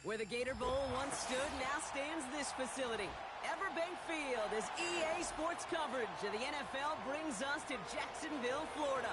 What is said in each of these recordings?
Where the Gator Bowl once stood, now stands this facility. Everbank Field, as EA Sports coverage of the NFL brings us to Jacksonville, Florida.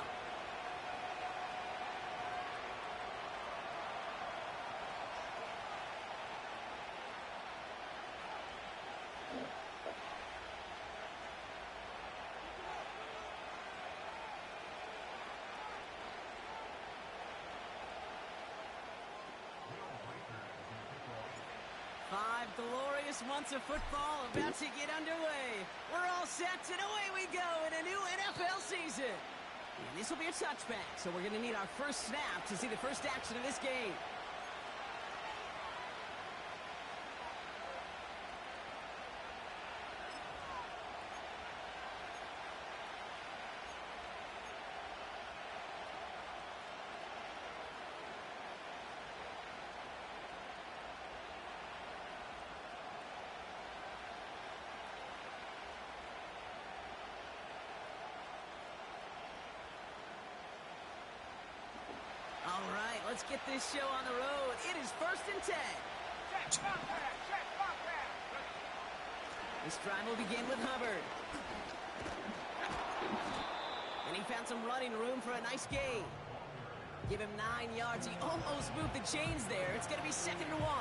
Five glorious months of football about to get underway. We're all set, and away we go in a new NFL season. And this will be a touchback, so we're going to need our first snap to see the first action of this game. All right, let's get this show on the road. It is 1st and 10. This drive will begin with Hubbard. And he found some running room for a nice gain. Give him 9 yards. He almost moved the chains there. It's going to be 2nd and 1.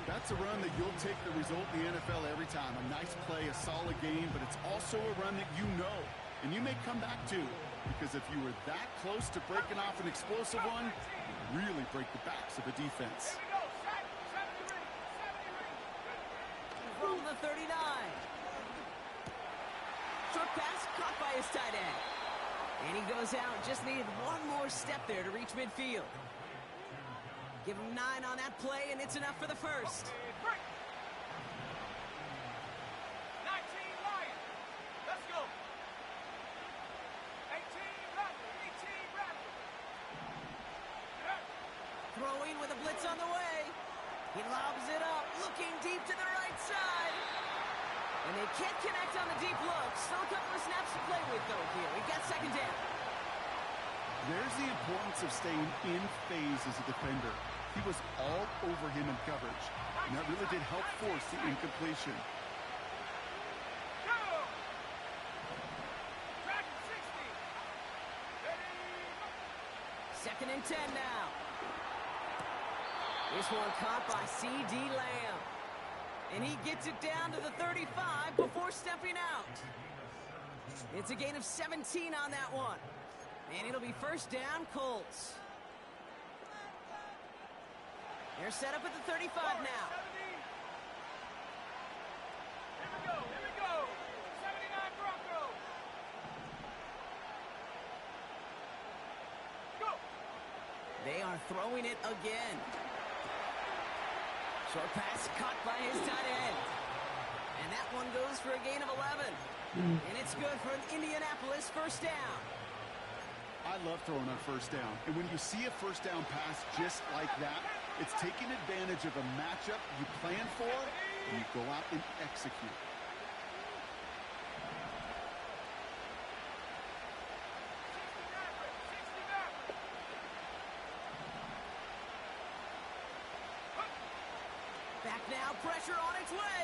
That's a run that you'll take the result in the NFL every time. A nice play, a solid game, but it's also a run that you know. And you may come back to, because if you were that close to breaking off an explosive one, you really break the backs of a defense. From the 39. Short pass caught by his tight end. And he goes out. Just needed one more step there to reach midfield. Give him 9 on that play, and it's enough for the first. Throwing with a blitz on the way. He lobs it up, looking deep to the right side. And they can't connect on the deep look. Still a couple of snaps to play with, though, here. We've got 2nd down. There's the importance of staying in phase as a defender. He was all over him in coverage, and that really did help force the incompletion. 2nd and 10 now. This one caught by C.D. Lamb. And he gets it down to the 35 before stepping out. It's a gain of 17 on that one. And it'll be 1st down, Colts. They're set up at the 35 now. Here we go. 79 Broncos. Go. They are throwing it again. Short pass caught by his tight end. And that one goes for a gain of 11. And it's good for an Indianapolis 1st down. I love throwing on 1st down. And when you see a 1st down pass just like that, it's taking advantage of a matchup you plan for, and you go out and execute. Back now, pressure on its way.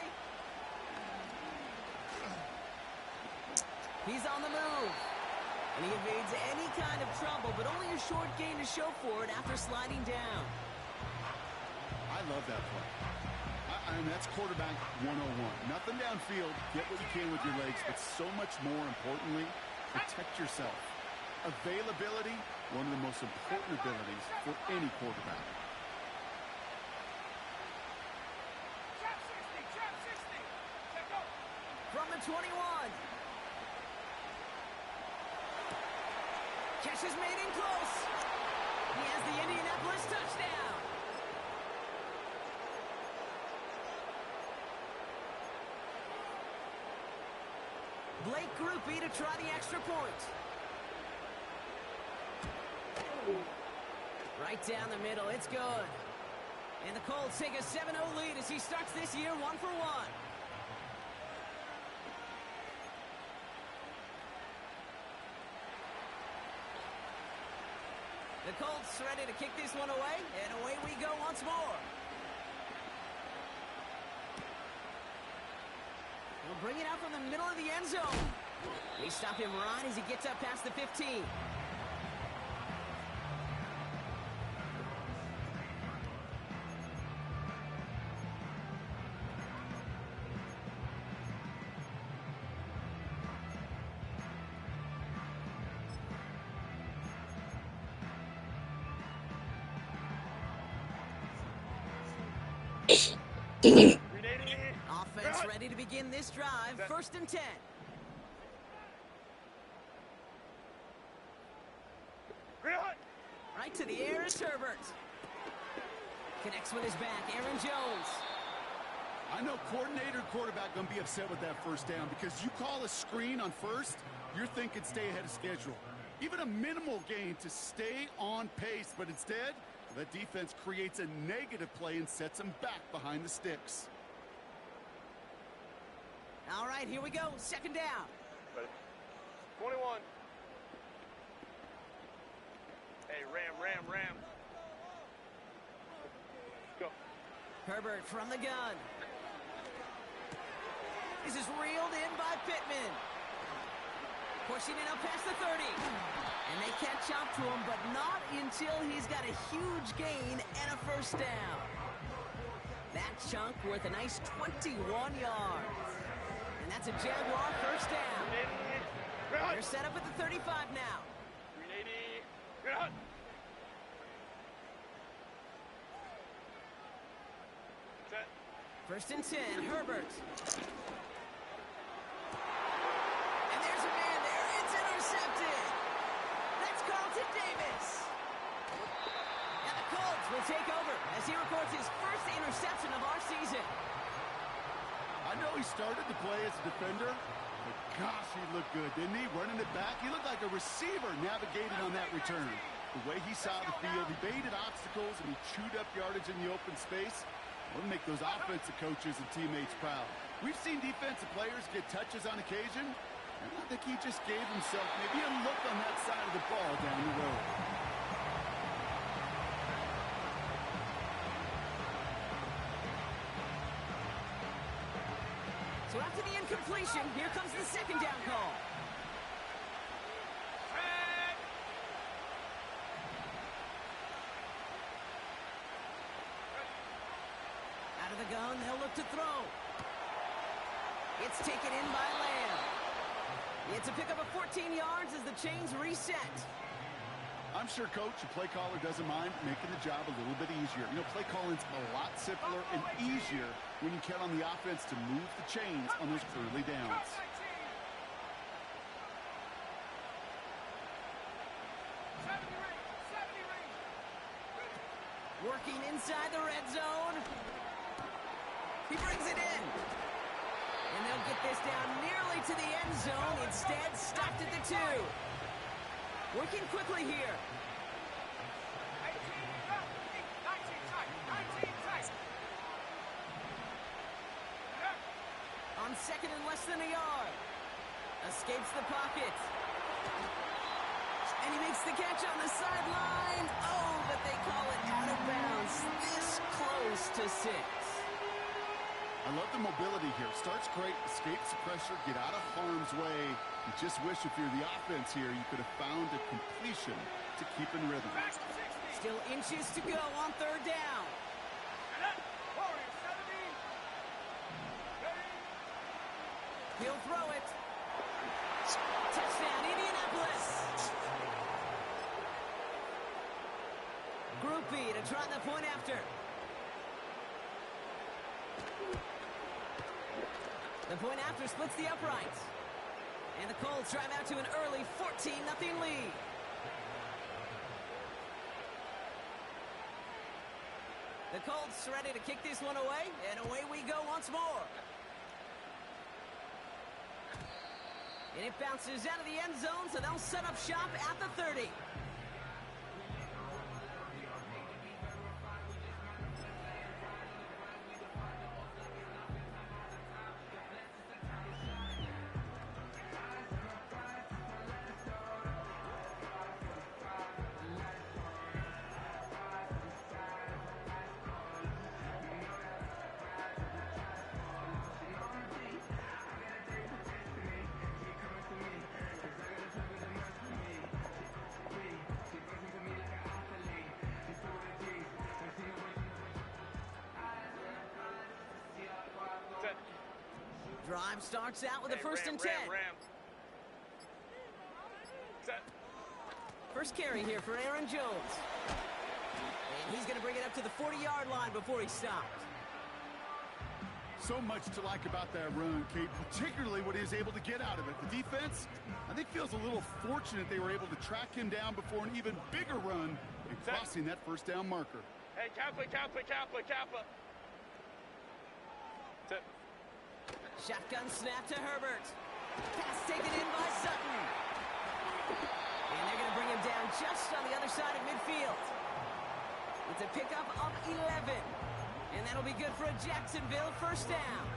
He's on the move. And he evades any kind of trouble, but only a short gain to show for it after sliding down. I love that play. I mean, that's quarterback 101. Nothing downfield, get what you can with your legs, but so much more importantly, protect yourself. Availability, one of the most important abilities for any quarterback. From the 21. Catch is made in close. He has the Indianapolis touchdown. Blake Grupe to try the extra point. Right down the middle. It's good. And the Colts take a 7-0 lead as he starts this year 1-for-1. The Colts ready to kick this one away, and away we go once more. He'll bring it out from the middle of the end zone. They stop him right as he gets up past the 15. Offense ready to begin this drive. 1st and 10. Right to the air is Herbert. Connects with his back, Aaron Jones. I know coordinator quarterback going to be upset with that first down because you call a screen on first, you're thinking stay ahead of schedule. Even a minimal gain to stay on pace, but instead, the defense creates a negative play and sets them back behind the sticks. All right, here we go. 2nd down. 21. Hey, Ram. Go. Herbert from the gun. This is reeled in by Pittman. Pushing it up past the 30. And they catch up to him, but not until he's got a huge gain and a 1st down. That chunk worth a nice 21 yards. And that's a Jaguar 1st down. They're set up at the 35 now. 380. 1st and 10, Herbert. And there's a man there. It's intercepted. That's Carlton Davis. And the Colts will take over as he records his 1st interception of our season. I know he started to play as a defender, but gosh, he looked good, didn't he? Running it back, he looked like a receiver navigating on that return. The way he saw the field, he baited obstacles, and he chewed up yardage in the open space. We'll make those offensive coaches and teammates proud. We've seen defensive players get touches on occasion, and I think he just gave himself maybe a look on that side of the ball down the road. So after the incompletion, here comes the 2nd down call. Out of the gun, they'll look to throw. It's taken in by Lamb. It's a pickup of 14 yards as the chains reset. I'm sure, Coach, the play caller doesn't mind making the job a little bit easier. You know, play calling's a lot simpler and easier when you count on the offense to move the chains on those early downs. Working inside the red zone. He brings it in. And they'll get this down nearly to the end zone. Instead, stopped at the 2. Working quickly here. 19 tight. On 2nd and less than a yard. Escapes the pocket. And he makes the catch on the sideline. Oh, but they call it out of bounds. This close to 6. I love the mobility here. Starts great, escapes the pressure, get out of harm's way. You just wish if you're the offense here, you could have found a completion to keep in rhythm. Still inches to go on 3rd down. He'll throw it. Touchdown, Indianapolis. Group B to try the point after. The point after splits the uprights. And the Colts drive out to an early 14-0 lead. The Colts ready to kick this one away, and away we go once more. And it bounces out of the end zone, so they'll set up shop at the 30. Drive starts out with a first ram, and 10. Ram. Set. First carry here for Aaron Jones. And he's going to bring it up to the 40-yard line before he stopped. So much to like about that run, Kate, particularly what he was able to get out of it. The defense, I think, feels a little fortunate they were able to track him down before an even bigger run and crossing that first down marker. Hey, Kappa. Set. Shotgun snap to Herbert. Pass taken in by Sutton. And they're going to bring him down just on the other side of midfield. It's a pickup of 11. And that'll be good for a Jacksonville first down.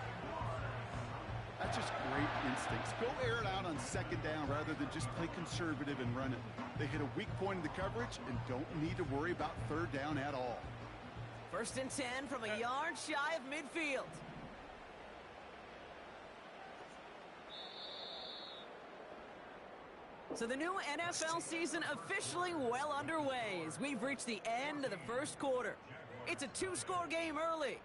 That's just great instincts. Go air it out on second down rather than just play conservative and run it. They hit a weak point in the coverage and don't need to worry about third down at all. First and 10 from a yard shy of midfield. So the new NFL season officially well underway as we've reached the end of the first quarter. It's a two-score game early.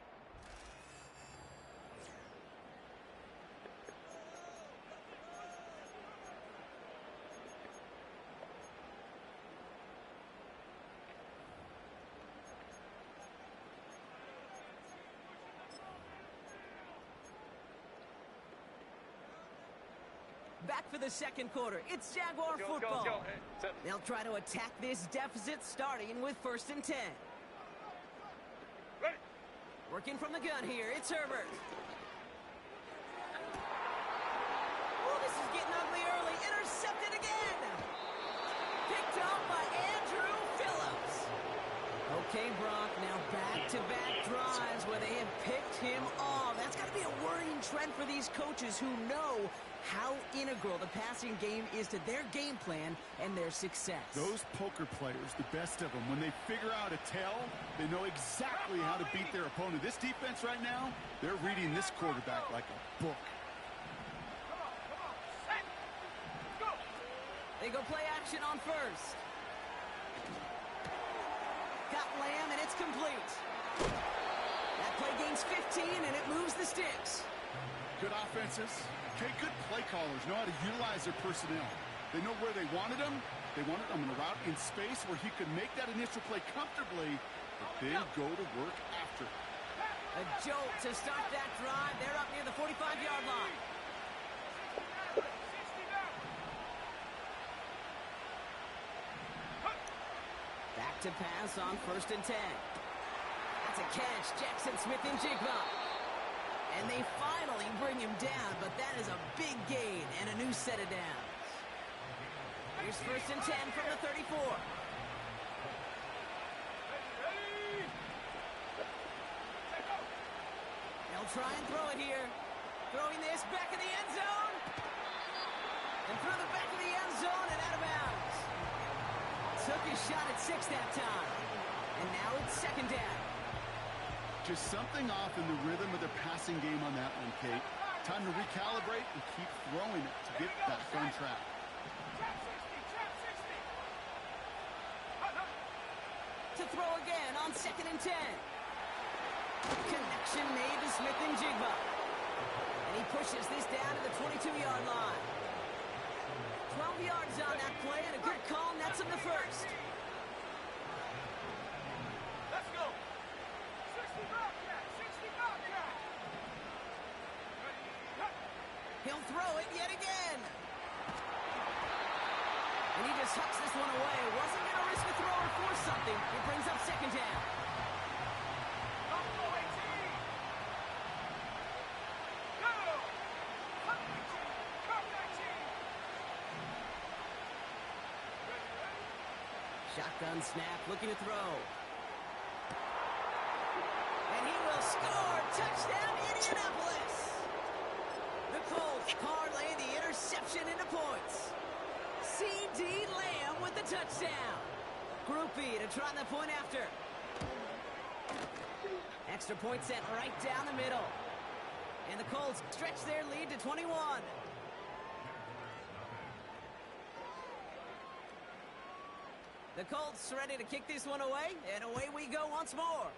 Back for the second quarter. It's Jaguar football. Go. Hey, set. They'll try to attack this deficit starting with first and 10. Ready. Working from the gun here, it's Herbert. Oh, this is getting ugly early. Intercepted again. Picked up by Andrew Phillips. Okay, Brock, now back-to-back drives where they have picked him off. That's got to be a worrying trend for these coaches who know how integral the passing game is to their game plan and their success. Those poker players, the best of them, when they figure out a tell, they know exactly how to beat their opponent. This defense right now, they're reading this quarterback like a book. Come on. Set. Go. They go play action on first. Got Lamb, and it's complete. That play gains 15, and it moves the sticks. Good offenses. Okay, good play callers know how to utilize their personnel. They know where they wanted him. They wanted him in a route in space where he could make that initial play comfortably, but then go to work after. A jolt to start that drive. They're up near the 45-yard line. 60 down. Back to pass on first and 10. That's a catch. Jackson Smith-Njigba. And they finally bring him down, but that is a big gain and a new set of downs. Here's first and 10 from the 34. They'll try and throw it here. Throwing this back in the end zone. And through the back of the end zone and out of bounds. Took his shot at 6 that time. And now it's second down. Just something off in the rhythm of their passing game on that one, Kate. Time to recalibrate and keep throwing it to get back on track. To throw again on second and 10. Connection made to Smith-Njigba. And he pushes this down to the 22-yard line. 12 yards on that play and a good call nets him to first. Let's go. 60 Bobcat. He'll throw it yet again. And he just hucks this one away. Wasn't going to risk a throw or force something. It brings up second down. Buffalo 18. Go. Cup 19. Shotgun snap, looking to throw. And he will score. Touchdown, Indianapolis. The Colts parlay the interception into points. C.D. Lamb with the touchdown. Groupie to try the point after. Extra point set right down the middle. And the Colts stretch their lead to 21. The Colts ready to kick this one away, and away we go once more.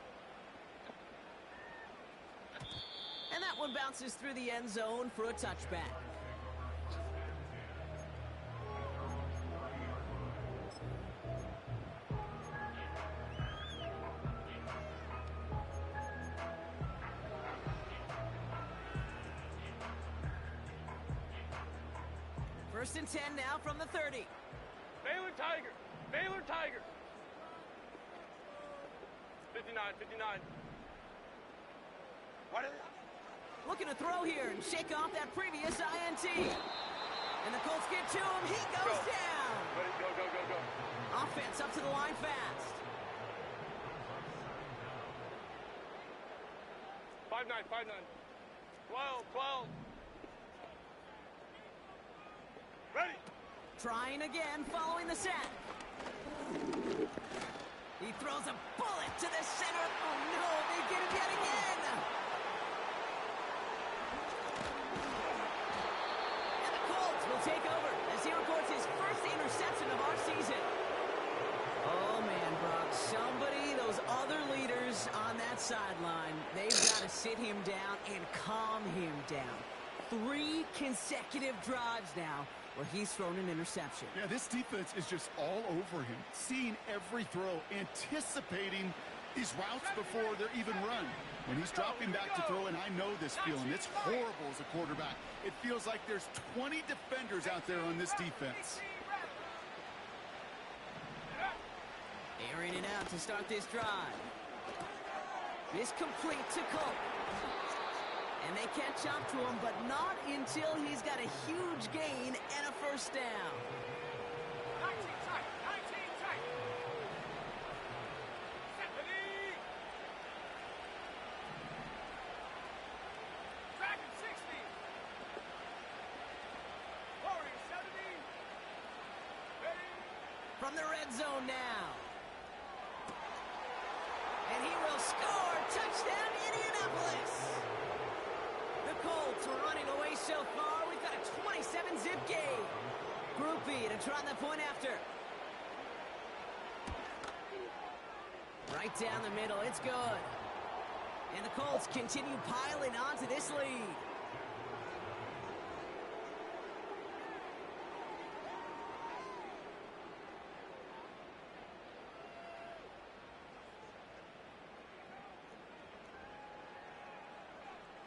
And that one bounces through the end zone for a touchback. First and 10 now from the 30. Baylor Tiger. Baylor Tiger. 59, 59. What is it? Looking to throw here and shake off that previous INT. And the Colts get to him. He goes down. Ready, go, go, go, go. Offense up to the line fast. 5-9, 5-9. 12, 12. Ready. Trying again following the set. He throws a bullet to the center. Oh no, they get him yet again. And the Colts will take over as he records his first interception of our season. Oh man, Brock, those other leaders on that sideline, they've got to sit him down and calm him down. 3 consecutive drives now where he's thrown an interception. Yeah, this defense is just all over him, seeing every throw, anticipating these routes before they're even run. When he's dropping back to throw, and I know this feeling, it's horrible as a quarterback. It feels like there's 20 defenders out there on this defense. Airing it out to start this drive. This complete to Colt. And they catch up to him, but not until he's got a huge gain and a first down. 19 tight, 19 tight. Set the lead. Dragon 60. Warrior 70. Ready. From the red zone now. And he will score. Touchdown, Indianapolis. The Colts are running away so far. We've got a 27-zip game. Groupie to try the point after. Right down the middle. It's good. And the Colts continue piling on to this lead.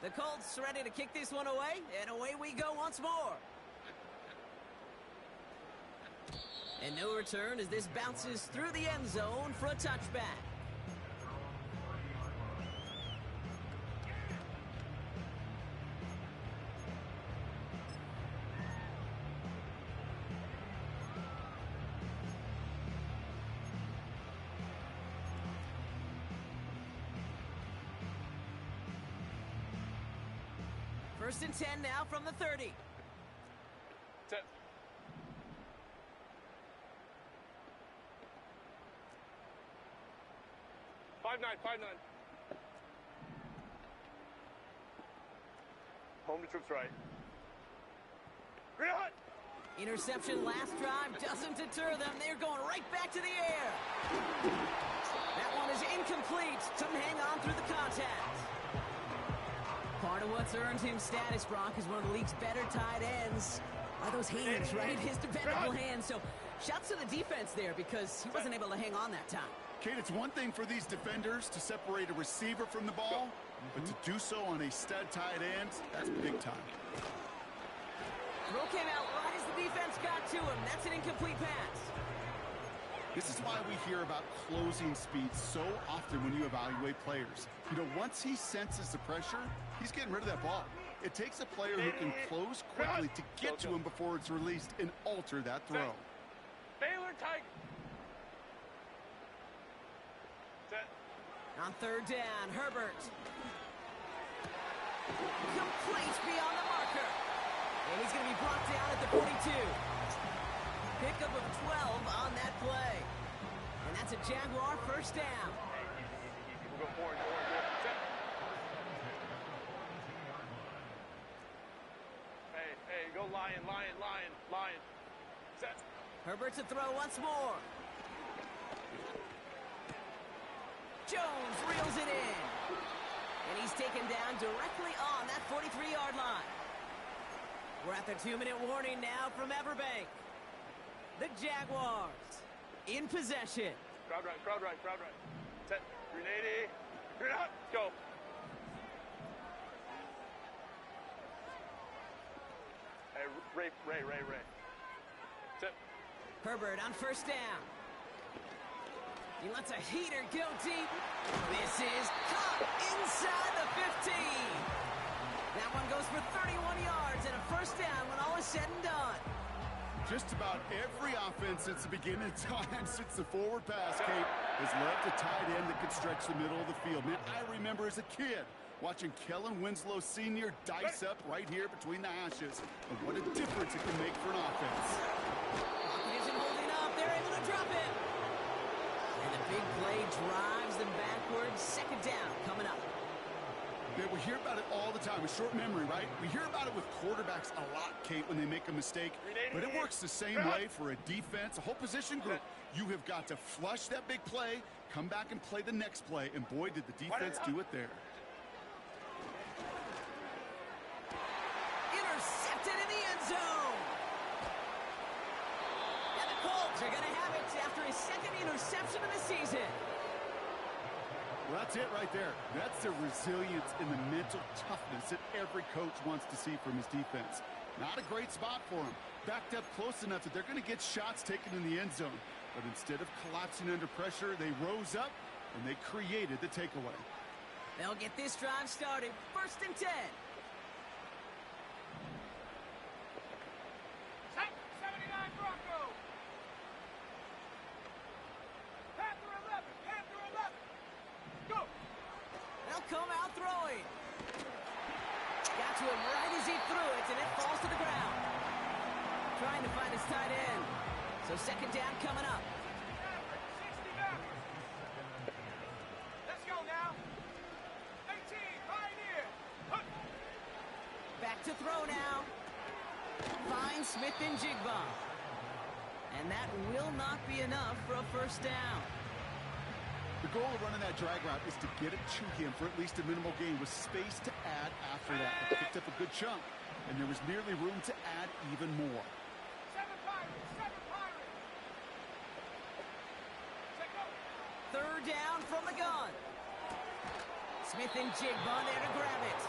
The Colts ready to kick this one away, and away we go once more. And no return as this bounces through the end zone for a touchback. First and 10 now from the 30. Set. Five nine. Home to troops right. Green hut. Interception last drive doesn't deter them. They're going right back to the air. That one is incomplete. Couldn't hang on through the contact. Part of what's earned him status, Brock, is one of the league's better tight ends. Are those hands, right? His dependable hands. So shouts to the defense there because he wasn't able to hang on that time. Kate, it's one thing for these defenders to separate a receiver from the ball, but to do so on a stud tight end, that's big time. Throw came out right as the defense got to him. That's an incomplete pass. This is why we hear about closing speed so often when you evaluate players. You know, once he senses the pressure, he's getting rid of that ball. It takes a player who can close quickly to get to him before it's released and alter that throw. Baylor Tiger. Set. On third down, Herbert. Complete beyond the marker. And he's going to be brought down at the 42. Pickup of 12 on that play. And that's a Jaguar first down. We'll go forward. Set. Hey, go lion. Set. Herbert to throw once more. Jones reels it in. And he's taken down directly on that 43-yard line. We're at the 2-minute warning now from Everbank. The Jaguars in possession. Crowd right, crowd right, crowd right. Set. Green 80. Green out. Let's go. Hey, Ray. Set. Herbert on first down. He lets a heater go deep. This is caught inside the 15. That one goes for 31 yards and a first down when all is said and done. Just about every offense since the beginning of time, since the forward pass, Kate, has left a tight end that could stretch the middle of the field. Man, I remember as a kid watching Kellen Winslow Sr. dice up right here between the hashes. And what a difference it can make for an offense. Competition holding up. They're able to drop it. And the big play drives them backwards. Second down coming up. Man, we hear about it all the time. A short memory, right? We hear about it with quarterbacks a lot, Kate, when they make a mistake. But it works the same way for a defense, a whole position group. You have got to flush that big play, come back and play the next play, and boy, did the defense do it there. Intercepted in the end zone. And the Colts are going to have it after his second interception of the season. Well, that's it right there. That's the resilience and the mental toughness that every coach wants to see from his defense. Not a great spot for him. Backed up close enough that they're going to get shots taken in the end zone. But instead of collapsing under pressure, they rose up and they created the takeaway. They'll get this drive started. First and 10. Set. 79 Broncos. Panther 11. Panther 11. Go. They'll come out throwing. Got to him right as he threw it, and it falls to the ground. Trying to find his tight end. So second down coming up. 60 back. Let's go now. 18. Pioneer. Hunt. Back to throw now. Finds Smith and Jigba. And that will not be enough for a first down. The goal of running that drag route is to get it to him for at least a minimal gain with space to add after that. They picked up a good chunk, and there was nearly room to add even more. 7 Pirates. 7 Pirates. Set go. Third down from the gun. Smith and Jigba there to grab it.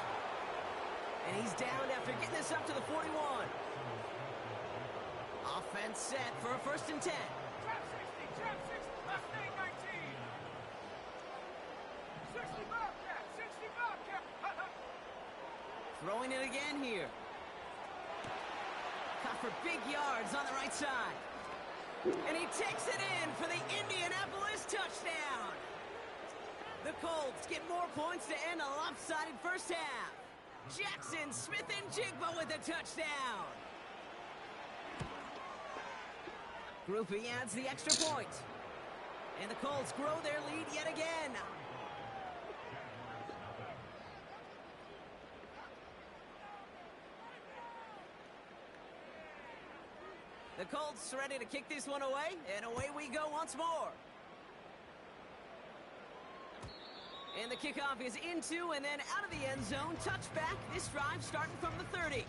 And he's down after getting this up to the 41. Offense set for a first and 10. Trap 60. Trap 60. Last name 19. 60 Bobcat. 60 Bobcat. Hunt, hunt. Throwing it again here. Caught for big yards on the right side. And he takes it in for the Indianapolis touchdown. The Colts get more points to end a lopsided first half. Jackson Smith and Jigba with a touchdown. Groupie adds the extra point. And the Colts grow their lead yet again. The Colts ready to kick this one away, and away we go once more. And the kickoff is into and then out of the end zone. Touchback, this drive starting from the 30.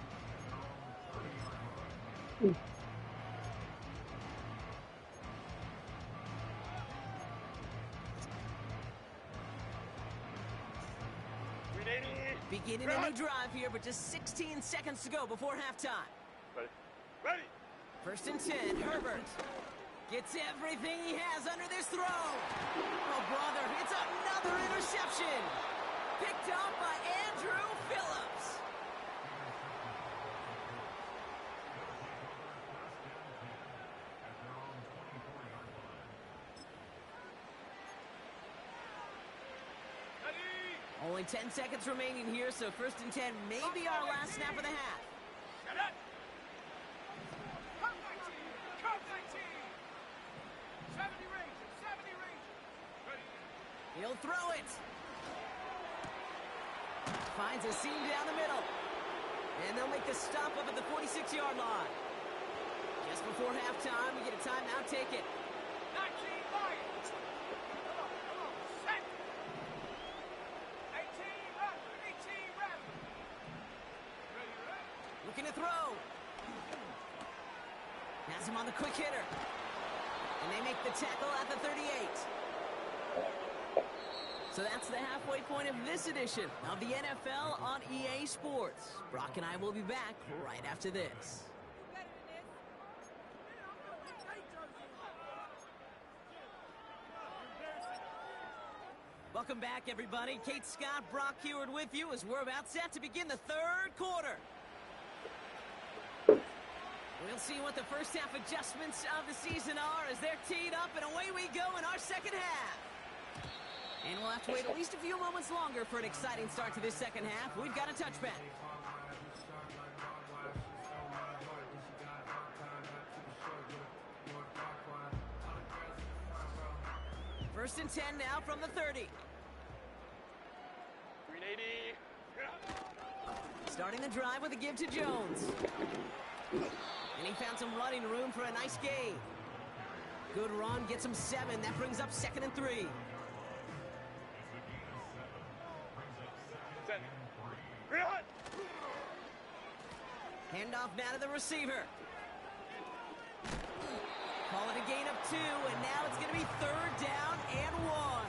Beginning a new drive here, but just 16 seconds to go before halftime. Ready. Ready. First and 10, Herbert gets everything he has under this throw. Oh, brother, it's another interception. Picked up by Andrew Phillips. Only 10 seconds remaining here, so first and 10 may be our last snap of the half. Get it. Cut 19. Cut 19. 70 Rangers. 70 Rangers. Ready. He'll throw it. Finds a seam down the middle. And they'll make the stop up at the 46-yard line. Just before halftime, we get a timeout. Take it. 19 Lions. Come on. Set. 18 Lions. Looking to throw. Has him on the quick hitter. And they make the tackle at the 38. So that's the halfway point of this edition of the NFL on EA Sports. Brock and I will be back right after this. Welcome back, everybody. Kate Scott, Brock Huard with you as we're about set to begin the third quarter. We'll see what the first half adjustments of the season are as they're teed up, and away we go in our second half. And we'll have to wait at least a few moments longer for an exciting start to this second half. We've got a touchback. First and 10 now from the 30. 380. Starting the drive with a give to Jones. And he found some running room for a nice gain. Good run, gets him 7. That brings up 2nd and 3. 10. Handoff now to the receiver. Call it a gain of 2, and now it's going to be 3rd down and 1.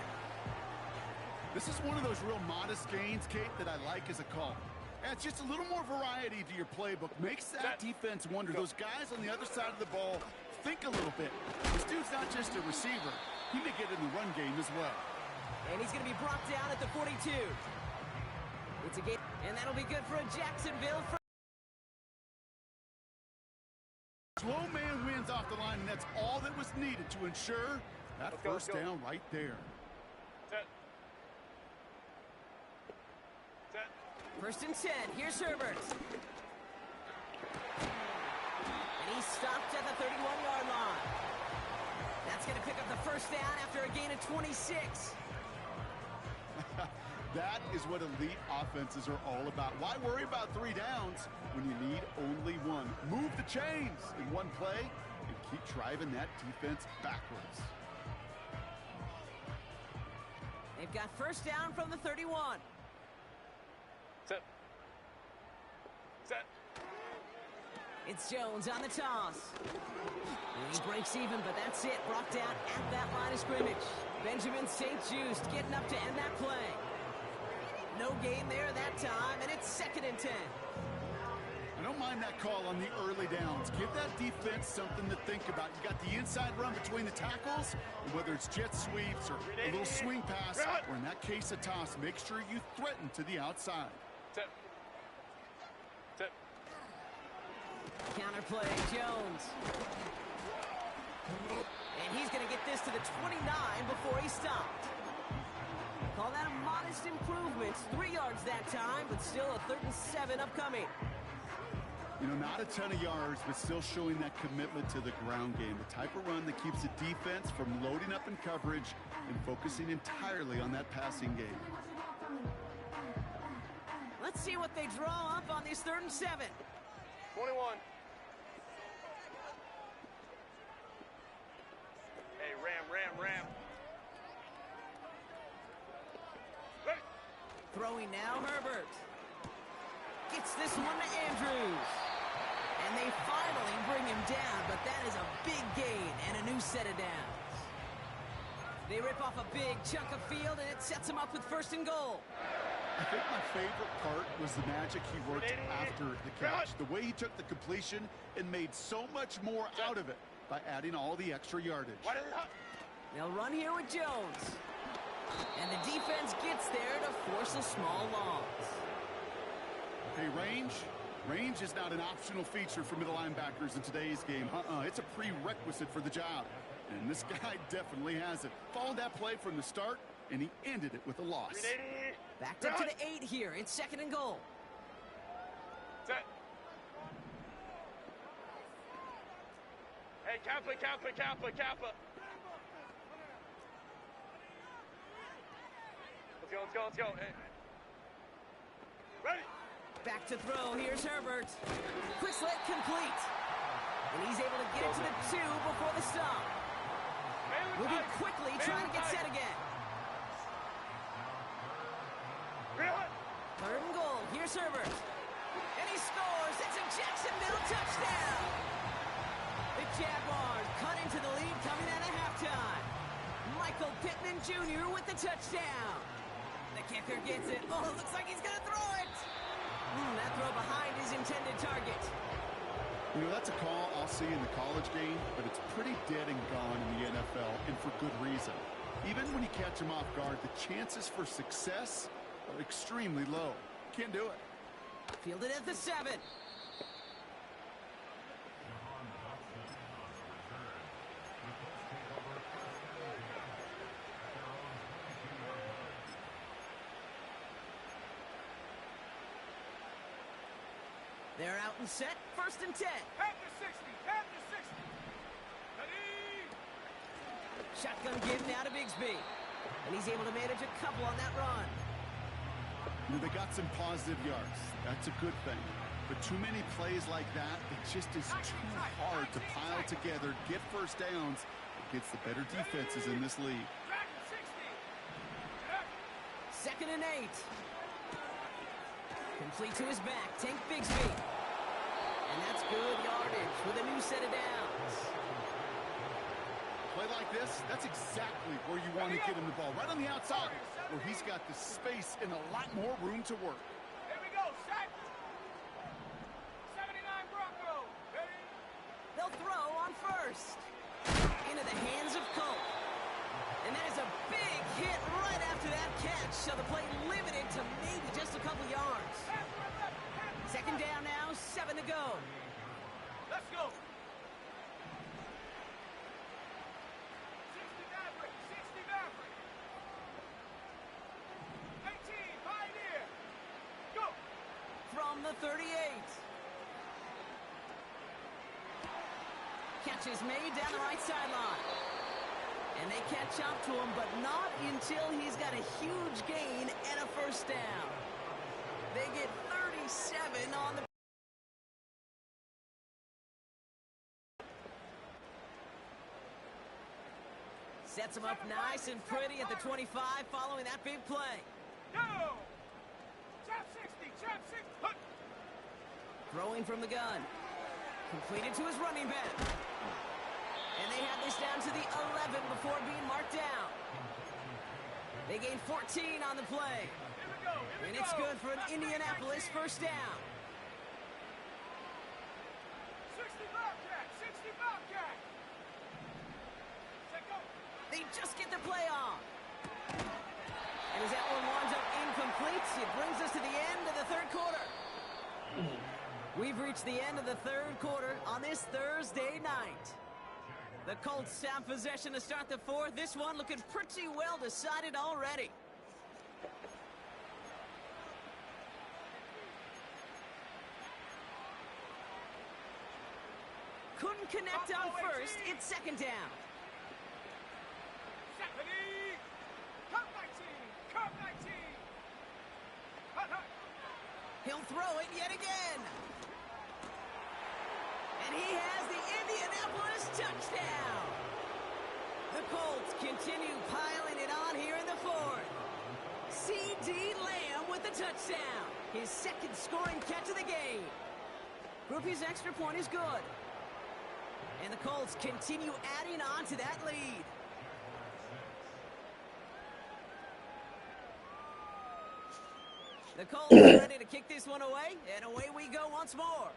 This is one of those real modest gains, Kate, that I like as a call. It's just a little more variety to your playbook. Makes that defense wonder. Those guys on the other side of the ball think a little bit. This dude's not just a receiver. He may get in the run game as well. And he's going to be brought down at the 42. It's a gain, and that'll be good for a Jacksonville. Slow man wins off the line, and that's all that was needed to ensure that first down right there. Set. Set. First and 10. Here's Herbert. And he's stopped at the 31-yard line. That's going to pick up the first down after a gain of 26. That is what elite offenses are all about. Why worry about 3 downs when you need only 1? Move the chains in one play and keep driving that defense backwards. They've got first down from the 31. Set. Set. It's Jones on the toss. And he breaks even, but that's it. Brought down at that line of scrimmage. Benjamin St. Juste getting up to end that play. No gain there that time, and it's 2nd and 10. I don't mind that call on the early downs. Give that defense something to think about. You got the inside run between the tackles, and whether it's jet sweeps or a little swing pass, or in that case a toss, make sure you threaten to the outside. Set. Set. Counterplay, Jones. And he's going to get this to the 29 before he stopped. Call that a modest improvement. 3 yards that time, but still a 3rd and 7 upcoming. You know, not a ton of yards, but still showing that commitment to the ground game. The type of run that keeps the defense from loading up in coverage and focusing entirely on that passing game. Let's see what they draw up on this 3rd and 7. 21. Hey, ram. Ready. Throwing now, Herbert. Gets this one to Andrews. And they finally bring him down, but that is a big gain and a new set of downs. They rip off a big chunk of field, and it sets them up with 1st and goal. I think my favorite part was the magic he worked after the catch. The way he took the completion and made so much more out of it by adding all the extra yardage. They'll run here with Jones. And the defense gets there to force a small loss. Okay, range is not an optional feature for middle linebackers in today's game. It's a prerequisite for the job. And this guy definitely has it. Followed that play from the start, and he ended it with a loss. Backed up to the 8 here. It's 2nd and goal. Set. Hey, Kappa. Let's go. Hey. Ready. Back to throw. Here's Herbert. Quick slant complete. And he's able to get it to the 2 before the stop. We'll be quickly trying to get set again. 3rd and goal. Here's Herbert. And he scores. It's a Michael Pittman Jr. with the touchdown. The kicker gets it. Oh, it looks like he's going to throw it. That throw behind his intended target. You know, that's a call I'll see in the college game, but it's pretty dead and gone in the NFL, and for good reason. Even when you catch him off guard, the chances for success are extremely low. Can't do it. Fielded at the 7. They're out and set. 1st and 10. At the 60. At the 60. Ready. Shotgun give now to Bigsby. And he's able to manage a couple on that run. You know, they got some positive yards. That's a good thing. But too many plays like that, it just is too hard to pile together, get first downs against the better defenses in this league. 2nd and 8. Complete to his back. Tank Bigsby. And that's good yardage with a new set of downs. Play like this, that's exactly where you want to get him the ball. Right on the outside, where he's got the space and a lot more room to work. Here we go, set. 79 Bronco. Ready. They'll throw on 1st. Into the hands of Colt. And that is a big hit right after that catch. So the play limited to maybe just a couple yards. 2nd down now, 7 to go. Let's go. 60 Maverick. 60 Maverick. 18 Pioneer. Go. From the 38. Catch is made down the right sideline. And they catch up to him, but not until he's got a huge gain and a 1st down. They get 37 on the... Sets him up nice and pretty at the 25 following that big play. Go. Chop 60. Chop 60. Hunt. Throwing from the gun. Completed to his running back. And they have this down to the 11 before being marked down. They gain 14 on the play. And it's good for an Indianapolis 1st down. 60 Bobcat. 60 Bobcat. Set go. They just get the play on. And as that one winds up incomplete, it brings us to the end of the 3rd quarter. We've reached the end of the 3rd quarter on this Thursday night. The Colts have possession to start the 4th. This one looking pretty well decided already. Couldn't connect on 1st. It's 2nd down. 70. Cup 19. Cup 19. Hut, hut. He'll throw it yet again. And he has the Indianapolis touchdown. The Colts continue piling it on here in the 4th. C.D. Lamb with the touchdown. His 2nd scoring catch of the game. Groupie's extra point is good. And the Colts continue adding on to that lead. The Colts are ready to kick this one away, and away we go once more.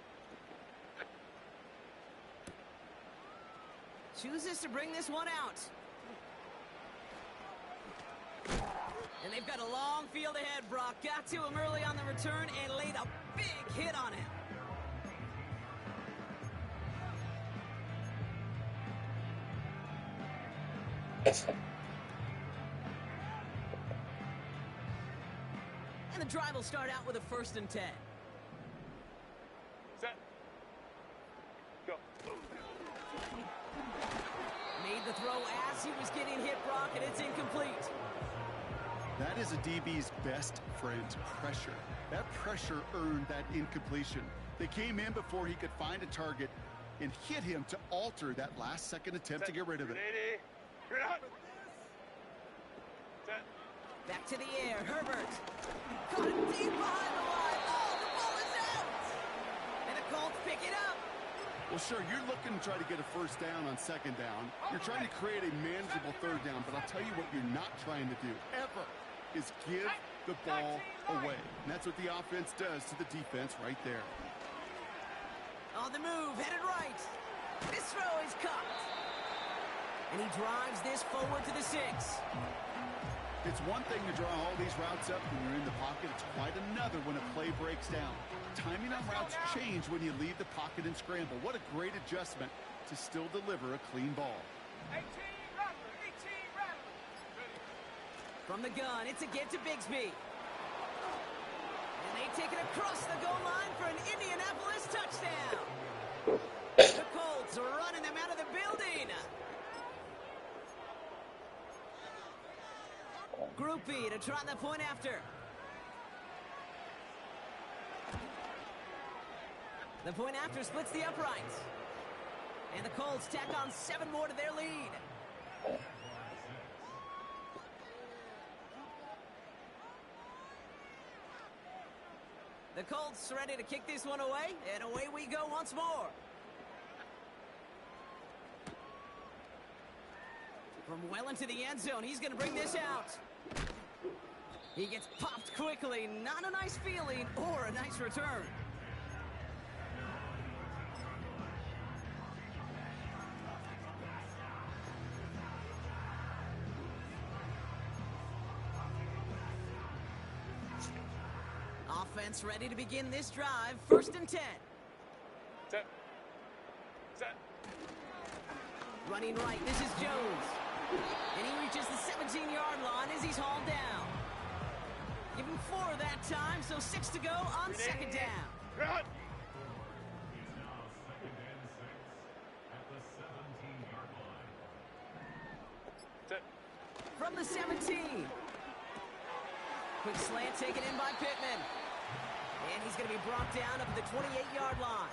Chooses to bring this one out. And they've got a long field ahead, Brock. Got to him early on the return and laid a big hit on him. And the drive will start out with a 1st and 10. Set. Go. Made the throw as he was getting hit, Brock, and it's incomplete. That is a DB's best friend, pressure. That pressure earned that incompletion. They came in before he could find a target and hit him to alter that last-second attempt to get rid of it. 80. You're not. Set. Back to the air, Herbert. Caught it deep behind the line. Oh, the ball is out! And the Colts pick it up. Well, sure, you're looking to try to get a first down on second down. You're trying to create a manageable third down, but I'll tell you what you're not trying to do, ever, is give the ball away. And that's what the offense does to the defense right there. On the move, headed right. This throw is caught. And he drives this forward to the 6. It's one thing to draw all these routes up when you're in the pocket. It's quite another when a play breaks down. Timing on routes change when you leave the pocket and scramble. What a great adjustment to still deliver a clean ball. 18 Rattler. From the gun, it's a get to Bigsby. And they take it across the goal line for an Indianapolis touchdown. The Colts are running them out of the building. Group B to try the point after. The point after splits the uprights. And the Colts tack on 7 more to their lead. The Colts ready to kick this one away, and away we go once more. From well into the end zone, he's going to bring this out. He gets popped quickly. Not a nice feeling or a nice return. Offense ready to begin this drive. 1st and 10. Set. Running right, this is Jones. And he reaches the 17-yard line as he's hauled down. Give him 4 that time, so 6 to go on second down. Run. Set. From the 17. Quick slant taken in by Pittman. And he's going to be brought down up at the 28-yard line.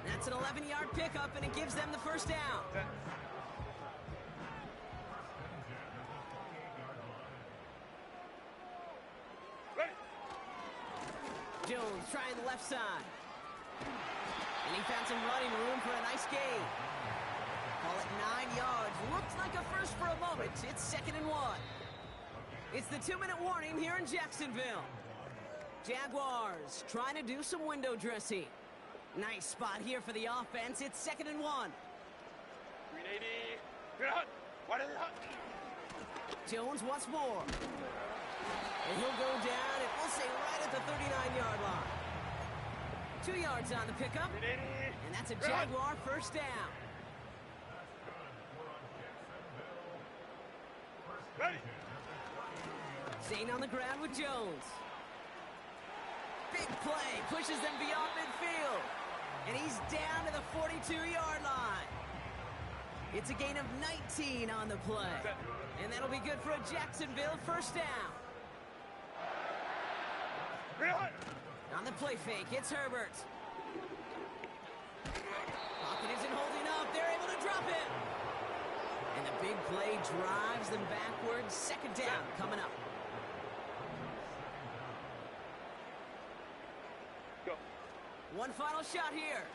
That's an 11-yard pickup, and it gives them the first down. Set. Ready. Jones trying the left side. And he found some running room for a nice gain. Call it 9 yards. Looked like a first for a moment. It's 2nd and 1. It's the 2-minute warning here in Jacksonville. Jaguars trying to do some window dressing. Nice spot here for the offense. It's 2nd and 1. 380. Run. Wide in the hut. Jones once more. And he'll go down, and we'll say right at the 39-yard line. 2 yards on the pickup. 380. And that's a Jaguar first down. Ready. Staying on the ground with Jones. Big play, pushes them beyond midfield. And he's down to the 42-yard line. It's a gain of 19 on the play. And that'll be good for a Jacksonville first down. Run. On the play fake, it's Herbert. Pocket isn't holding up. They're able to drop it. And the big play drives them backwards. Second down coming up. Go. One final shot here.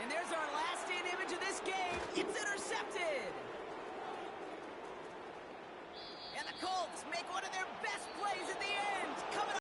And there's our last in image of this game. It's intercepted. And the Colts make one of their